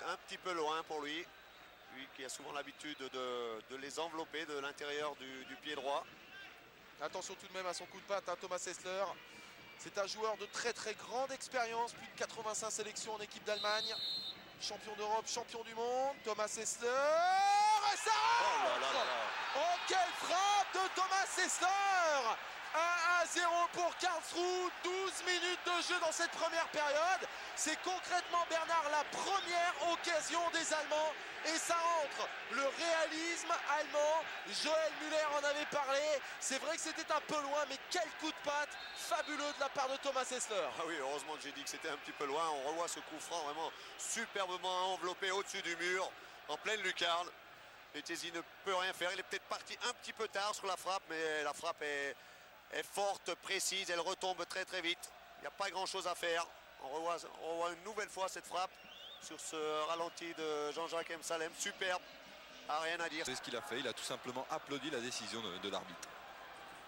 un petit peu loin pour lui. Lui qui a souvent l'habitude de les envelopper de l'intérieur du pied droit. Attention tout de même à son coup de patte, hein, Thomas Hessler. C'est un joueur de très très grande expérience, plus de 85 sélections en équipe d'Allemagne. Champion d'Europe, champion du monde, Thomas Hessler. Et ça rentre! Oh, quelle frappe de Thomas Hessler! 1-0 pour Karlsruhe, 12 minutes de jeu dans cette première période. C'est concrètement, Bernard, la première occasion des Allemands. Et ça entre. Le réalisme allemand, Joël Müller en avait parlé. C'est vrai que c'était un peu loin, mais quel coup de patte fabuleux de la part de Thomas Hessler. Ah oui, heureusement que j'ai dit que c'était un petit peu loin. On revoit ce coup franc vraiment superbement enveloppé au-dessus du mur, en pleine lucarne. Letizia ne peut rien faire. Il est peut-être parti un petit peu tard sur la frappe, mais la frappe est forte, précise, elle retombe très très vite. Il n'y a pas grand chose à faire. On revoit une nouvelle fois cette frappe sur ce ralenti de Jean-Jacques Emsalem. Superbe, rien à dire. C'est ce qu'il a fait, il a tout simplement applaudi la décision de l'arbitre.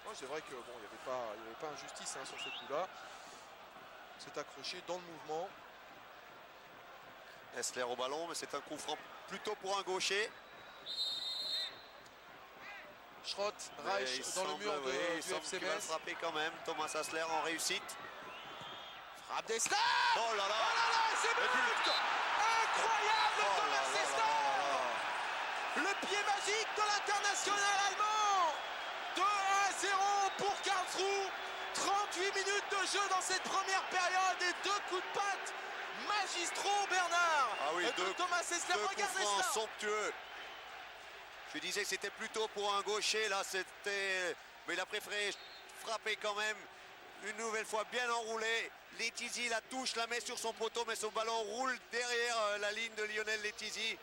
Ouais, c'est vrai que bon, il n'y avait pas injustice, hein, sur ce coup-là. C'est accroché dans le mouvement. Hessler au ballon, mais c'est un coup franc plutôt pour un gaucher. Schrott, Reich dans le mur du FC Metz. Il va frapper quand même, Thomas Hessler en réussite. Frappe d'Hessler. Oh là là, oh là, là c'est but incroyable de Thomas Hessler. Le pied magique de l'international allemand. 2-0 pour Karlsruhe. 38 minutes de jeu dans cette première période et 2 coups de patte magistraux, Bernard. Ah oui, de Thomas Hessler. Regardez ça. Somptueux. Je disais que c'était plutôt pour un gaucher, là c'était... Mais il a préféré frapper quand même. Une nouvelle fois bien enroulé. Letizia la touche, la met sur son poteau, mais son ballon roule derrière la ligne de Lionel Letizia.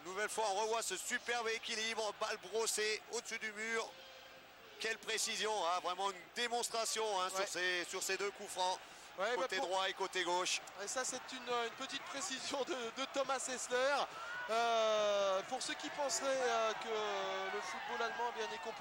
Une nouvelle fois, on revoit ce superbe équilibre, balle brossée au-dessus du mur. Quelle précision, hein, vraiment une démonstration, hein, ouais, sur ces deux coups francs. Ouais, côté droit et côté gauche. Et ça, c'est une petite précision de Thomas Hessler. Pour ceux qui penseraient que le football allemand bien est composé